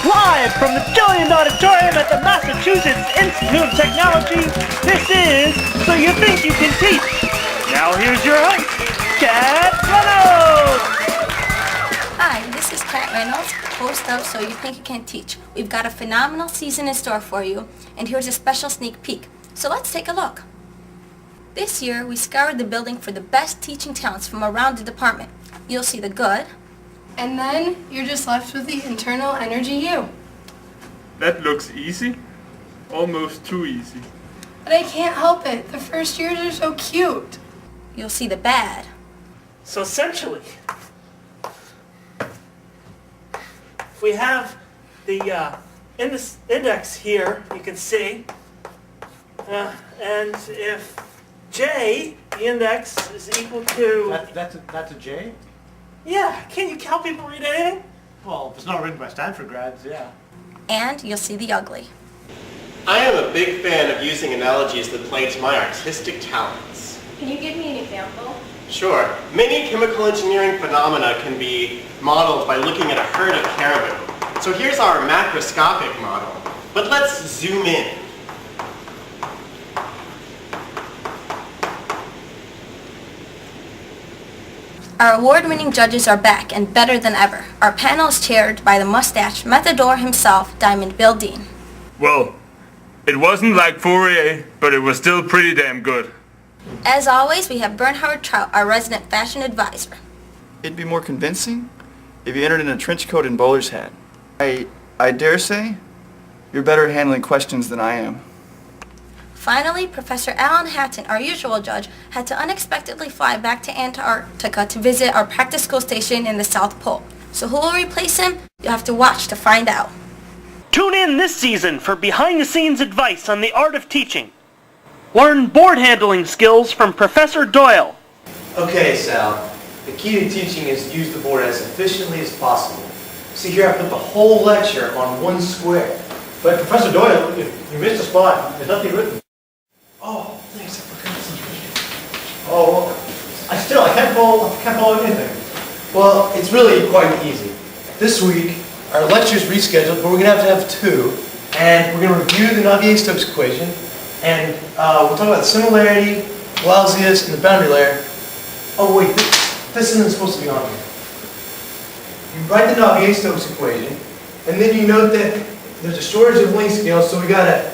Live from the Gillian Auditorium at the Massachusetts Institute of Technology, this is So You Think You Can Teach. Now here's your host, Kat Reynolds. Hi, this is Kat Reynolds, host of So You Think You Can Teach. We've got a phenomenal season in store for you, and here's a special sneak peek. So let's take a look. This year, we scoured the building for the best teaching talents from around the department. You'll see the good. And then you're just left with the internal energy you. That looks easy. Almost too easy. But I can't help it. The first years are so cute. You'll see the bad. So essentially, if we have the index here, you can see, and if J, the index, is equal to... That's a J? Yeah, can't you help people read anything? Well, if it's not written by Stanford grads, yeah. And you'll see the ugly. I am a big fan of using analogies that play to my artistic talents. Can you give me an example? Sure. Many chemical engineering phenomena can be modeled by looking at a herd of caribou. So here's our macroscopic model. But let's zoom in. Our award-winning judges are back and better than ever. Our panel is chaired by the mustache Matador himself, Diamond Bill Dean. Well, it wasn't like Fourier, but it was still pretty damn good. As always, we have Bernhard Trout, our resident fashion advisor. It'd be more convincing if you entered in a trench coat and bowler's hat. I dare say, you're better at handling questions than I am. Finally, Professor Alan Hatton, our usual judge, had to unexpectedly fly back to Antarctica to visit our practice school station in the South Pole. So who will replace him? You'll have to watch to find out. Tune in this season for behind-the-scenes advice on the art of teaching. Learn board handling skills from Professor Doyle. Okay, Sal. The key to teaching is to use the board as efficiently as possible. See here, I put the whole lecture on one square. But Professor Doyle, if you missed a spot, there's nothing written. Oh, thanks, I forgot something. Oh, I can't follow anything. Well, it's really quite easy. This week, our lecture's rescheduled, but we're going to have two. And we're going to review the Navier-Stokes equation. And we'll talk about the similarity, Laplacius, and the boundary layer. Oh wait, this isn't supposed to be on here. You write the Navier-Stokes equation, and then you note that there's a shortage of length scales, so we gotta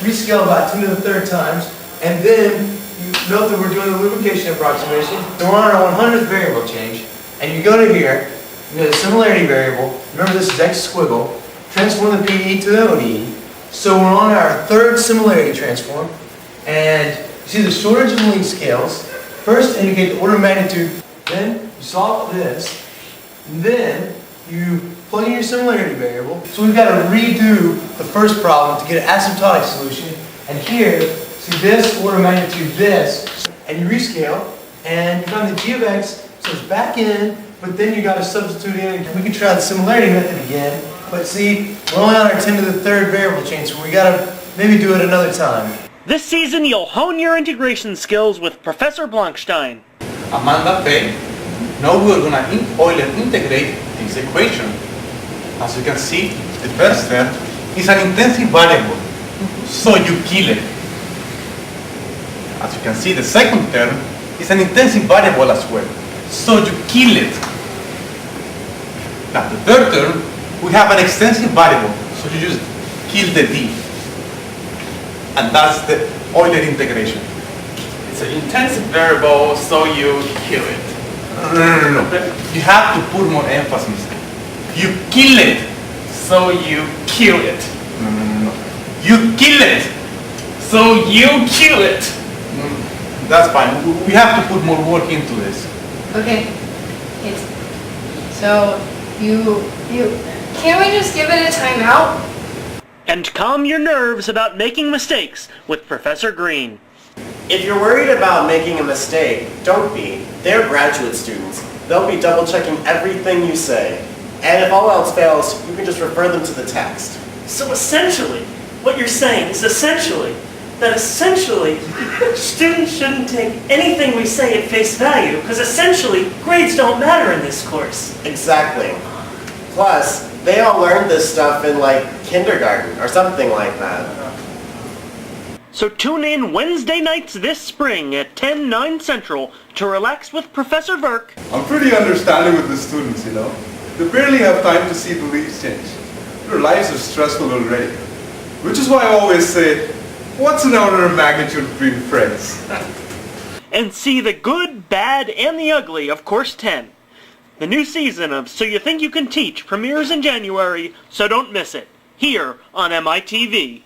rescale about 10 to the third times, and then you note that we're doing the lubrication approximation. So we're on our 100th variable change, and you go to here, you know the similarity variable, remember this is x squiggle, transform the PE to the ODE. So we're on our third similarity transform, and you see the shortage of length scales. First indicate the order of magnitude, then you solve this, and then you plug in your similarity variable. So we've got to redo the first problem to get an asymptotic solution. And here, see this, order of magnitude this, and you rescale, and you find the g of x, so it's back in, but then you got to substitute in, and we can try the similarity method again. But see, we're only on our 10 to the third variable change, so we got to maybe do it another time. This season, you'll hone your integration skills with Professor Blankstein. Amanda P. Now we're going to Euler integrate this equation. As you can see, the first term is an intensive variable, so you kill it. As you can see, the second term is an intensive variable as well, so you kill it. Now the third term, we have an extensive variable, so you just kill the d. And that's the Euler integration. It's an intensive variable, so you kill it. No. You have to put more emphasis. You kill it, So you kill it. no. You kill it. So you kill it. That's fine. We have to put more work into this. Okay. So, can't we just give it a timeout? And calm your nerves about making mistakes with Professor Green. If you're worried about making a mistake, don't be. They're graduate students. They'll be double-checking everything you say. And if all else fails, you can just refer them to the text. So essentially, what you're saying is that students shouldn't take anything we say at face value, because essentially, grades don't matter in this course. Exactly. Plus, They all learned this stuff in like kindergarten or something like that. So tune in Wednesday nights this spring at 10, 9 Central to relax with Professor Verk. I'm pretty understanding with the students, you know. They barely have time to see the leaves change. Their lives are stressful already. Which is why I always say, what's an order of magnitude between friends? And see the good, bad, and the ugly of Course 10. The new season of So You Think You Can Teach premieres in January, so don't miss it, here on MITV.